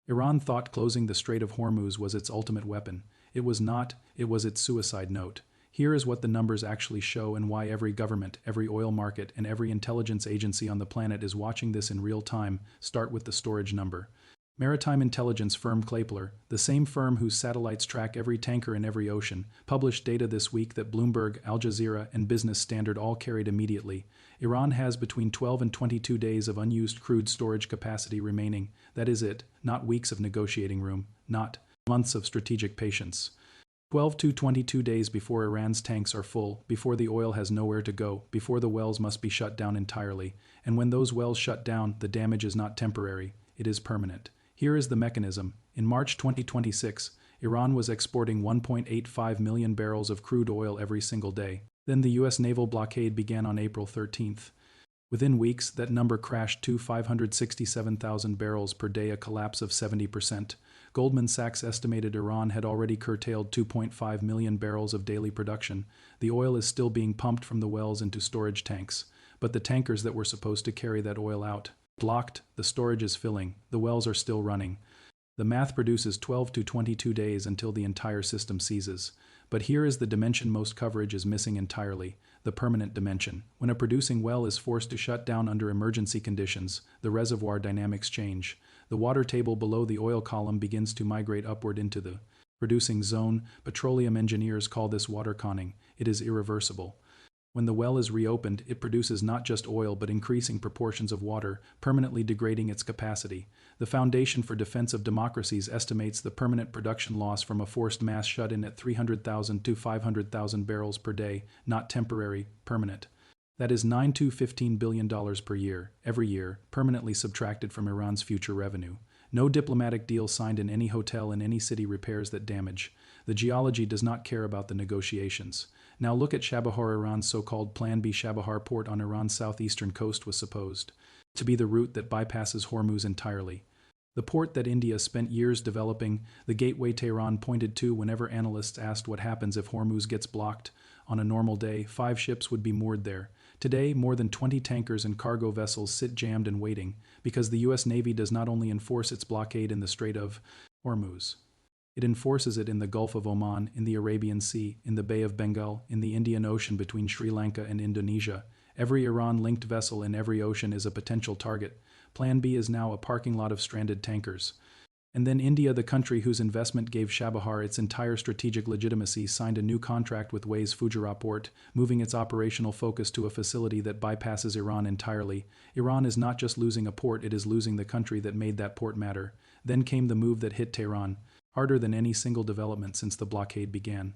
Iran thought closing the Strait of Hormuz was its ultimate weapon. It was not, it was its suicide note. Here is what the numbers actually show and why every government, every oil market, and every intelligence agency on the planet is watching this in real time. Start with the storage number. Maritime intelligence firm Clapler, the same firm whose satellites track every tanker in every ocean, published data this week that Bloomberg, Al Jazeera, and Business Standard all carried immediately. Iran has between 12 and 22 days of unused crude storage capacity remaining. That is it, not weeks of negotiating room, not months of strategic patience. 12 to 22 days before Iran's tanks are full, before the oil has nowhere to go, before the wells must be shut down entirely. And when those wells shut down, the damage is not temporary, it is permanent. Here is the mechanism. In March 2026, Iran was exporting 1.85 million barrels of crude oil every single day. Then the U.S. naval blockade began on April 13th. Within weeks, that number crashed to 567,000 barrels per day, a collapse of 70%. Goldman Sachs estimated Iran had already curtailed 2.5 million barrels of daily production. The oil is still being pumped from the wells into storage tanks, but the tankers that were supposed to carry that oil out blocked, the storage is filling, the wells are still running. The math produces 12 to 22 days until the entire system seizes. But here is the dimension most coverage is missing entirely, the permanent dimension. When a producing well is forced to shut down under emergency conditions, the reservoir dynamics change. The water table below the oil column begins to migrate upward into the producing zone. Petroleum engineers call this water conning. It is irreversible. When the well is reopened, it produces not just oil but increasing proportions of water, permanently degrading its capacity. The Foundation for Defense of Democracies estimates the permanent production loss from a forced mass shut-in at 300,000 to 500,000 barrels per day, not temporary, permanent. That is $9 to $15 billion per year, every year, permanently subtracted from Iran's future revenue. No diplomatic deal signed in any hotel in any city repairs that damage. The geology does not care about the negotiations. Now look at Chabahar. Iran's so-called Plan B. Chabahar port on Iran's southeastern coast was supposed to be the route that bypasses Hormuz entirely. The port that India spent years developing, the gateway Tehran pointed to whenever analysts asked what happens if Hormuz gets blocked. On a normal day, 5 ships would be moored there. Today, more than 20 tankers and cargo vessels sit jammed and waiting, because the U.S. Navy does not only enforce its blockade in the Strait of Hormuz. It enforces it in the Gulf of Oman, in the Arabian Sea, in the Bay of Bengal, in the Indian Ocean between Sri Lanka and Indonesia. Every Iran-linked vessel in every ocean is a potential target. Plan B is now a parking lot of stranded tankers. And then India, the country whose investment gave Chabahar its entire strategic legitimacy, signed a new contract with Way's Fujairah port, moving its operational focus to a facility that bypasses Iran entirely. Iran is not just losing a port, it is losing the country that made that port matter. Then came the move that hit Tehran, harder than any single development since the blockade began.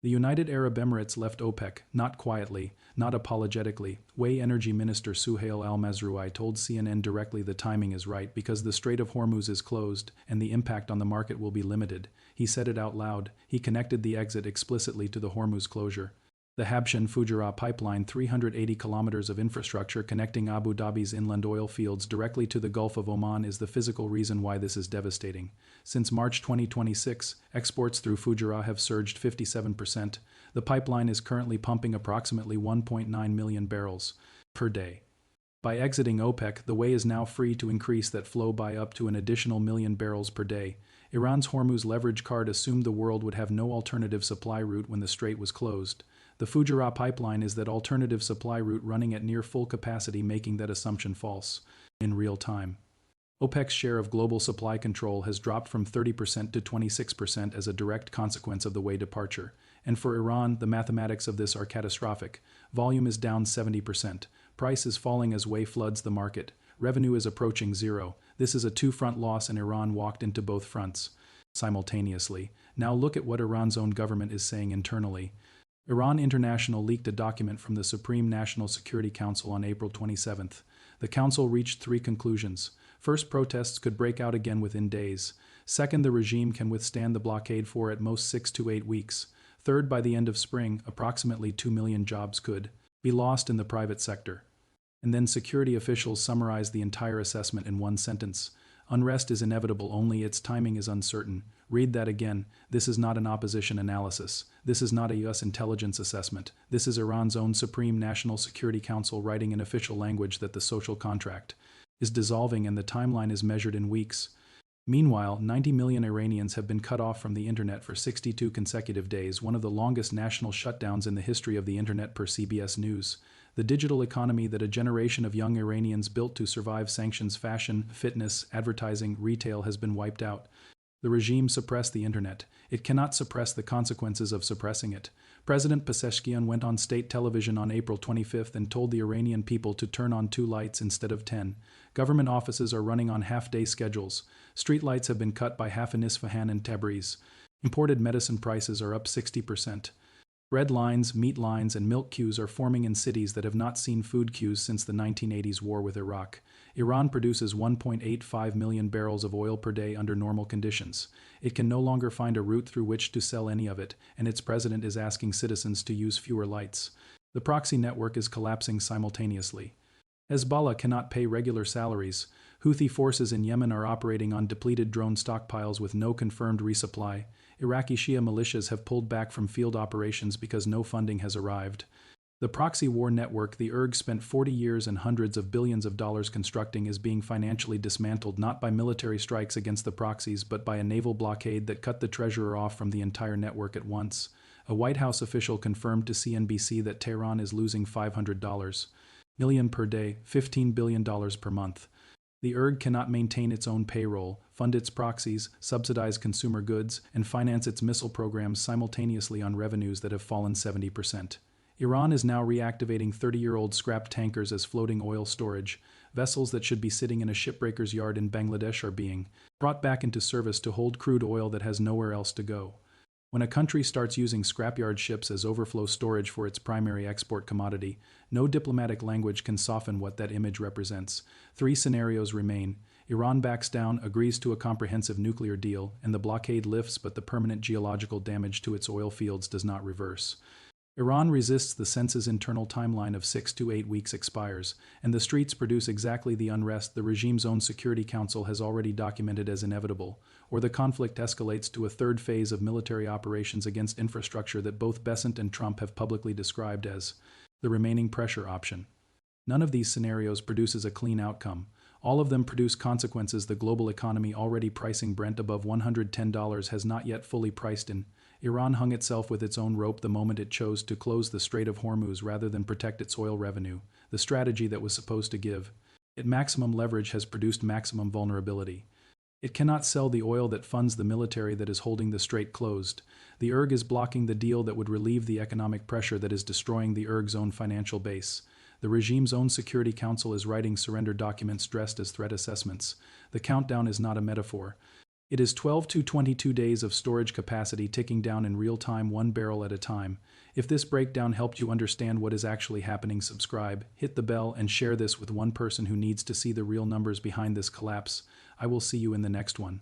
The United Arab Emirates left OPEC, not quietly, not apologetically. Way Energy Minister Suhail al-Mazrouei told CNN directly the timing is right because the Strait of Hormuz is closed and the impact on the market will be limited. He said it out loud. He connected the exit explicitly to the Hormuz closure. The Habshan-Fujairah pipeline, 380 kilometers of infrastructure connecting Abu Dhabi's inland oil fields directly to the Gulf of Oman, is the physical reason why this is devastating. Since March 2026, exports through Fujairah have surged 57%. The pipeline is currently pumping approximately 1.9 million barrels per day. By exiting OPEC, the way is now free to increase that flow by up to an additional million barrels per day. Iran's Hormuz leverage card assumed the world would have no alternative supply route when the strait was closed. The Fujairah pipeline is that alternative supply route running at near full capacity, making that assumption false in real time. OPEC's share of global supply control has dropped from 30% to 26% as a direct consequence of the way departure. And for Iran, the mathematics of this are catastrophic. Volume is down 70%. Price is falling as way floods the market. Revenue is approaching zero. This is a two-front loss, and Iran walked into both fronts simultaneously. Now look at what Iran's own government is saying internally. Iran International leaked a document from the Supreme National Security Council on April 27th. The council reached 3 conclusions. First, protests could break out again within days. Second, the regime can withstand the blockade for at most 6 to 8 weeks. Third, by the end of spring, approximately 2 million jobs could be lost in the private sector. And then security officials summarized the entire assessment in one sentence. Unrest is inevitable, only its timing is uncertain. Read that again. This is not an opposition analysis. This is not a U.S. intelligence assessment. This is Iran's own Supreme National Security Council writing in official language that the social contract is dissolving and the timeline is measured in weeks. Meanwhile, 90 million Iranians have been cut off from the internet for 62 consecutive days, one of the longest national shutdowns in the history of the internet per CBS News. The digital economy that a generation of young Iranians built to survive sanctions, fashion, fitness, advertising, retail has been wiped out. The regime suppressed the internet. It cannot suppress the consequences of suppressing it. President Pezeshkian went on state television on April 25 and told the Iranian people to turn on 2 lights instead of 10. Government offices are running on half-day schedules. Street lights have been cut by half in Isfahan and Tabriz. Imported medicine prices are up 60%. Bread lines, meat lines, and milk queues are forming in cities that have not seen food queues since the 1980s war with Iraq. Iran produces 1.85 million barrels of oil per day under normal conditions. It can no longer find a route through which to sell any of it, and its president is asking citizens to use fewer lights. The proxy network is collapsing simultaneously. Hezbollah cannot pay regular salaries. Houthi forces in Yemen are operating on depleted drone stockpiles with no confirmed resupply. Iraqi Shia militias have pulled back from field operations because no funding has arrived. The proxy war network the IRG spent 40 years and hundreds of billions of dollars constructing is being financially dismantled not by military strikes against the proxies but by a naval blockade that cut the treasurer off from the entire network at once. A White House official confirmed to CNBC that Tehran is losing $500 million per day, $15 billion per month. The IRG cannot maintain its own payroll, fund its proxies, subsidize consumer goods, and finance its missile programs simultaneously on revenues that have fallen 70%. Iran is now reactivating 30-year-old scrapped tankers as floating oil storage. Vessels that should be sitting in a shipbreaker's yard in Bangladesh are being brought back into service to hold crude oil that has nowhere else to go. When a country starts using scrapyard ships as overflow storage for its primary export commodity, no diplomatic language can soften what that image represents. 3 scenarios remain. Iran backs down, agrees to a comprehensive nuclear deal, and the blockade lifts but the permanent geological damage to its oil fields does not reverse. Iran resists the census internal timeline of 6 to 8 weeks expires, and the streets produce exactly the unrest the regime's own Security Council has already documented as inevitable, or the conflict escalates to a third phase of military operations against infrastructure that both Bessent and Trump have publicly described as the remaining pressure option. None of these scenarios produces a clean outcome. All of them produce consequences the global economy already pricing Brent above $110 has not yet fully priced in. Iran hung itself with its own rope the moment it chose to close the Strait of Hormuz rather than protect its oil revenue, the strategy that was supposed to give it maximum leverage has produced maximum vulnerability. It cannot sell the oil that funds the military that is holding the strait closed. The IRG is blocking the deal that would relieve the economic pressure that is destroying the IRG's own financial base. The regime's own Security Council is writing surrender documents dressed as threat assessments. The countdown is not a metaphor. It is 12 to 22 days of storage capacity ticking down in real time, 1 barrel at a time. If this breakdown helped you understand what is actually happening, subscribe, hit the bell, and share this with one person who needs to see the real numbers behind this collapse. I will see you in the next one.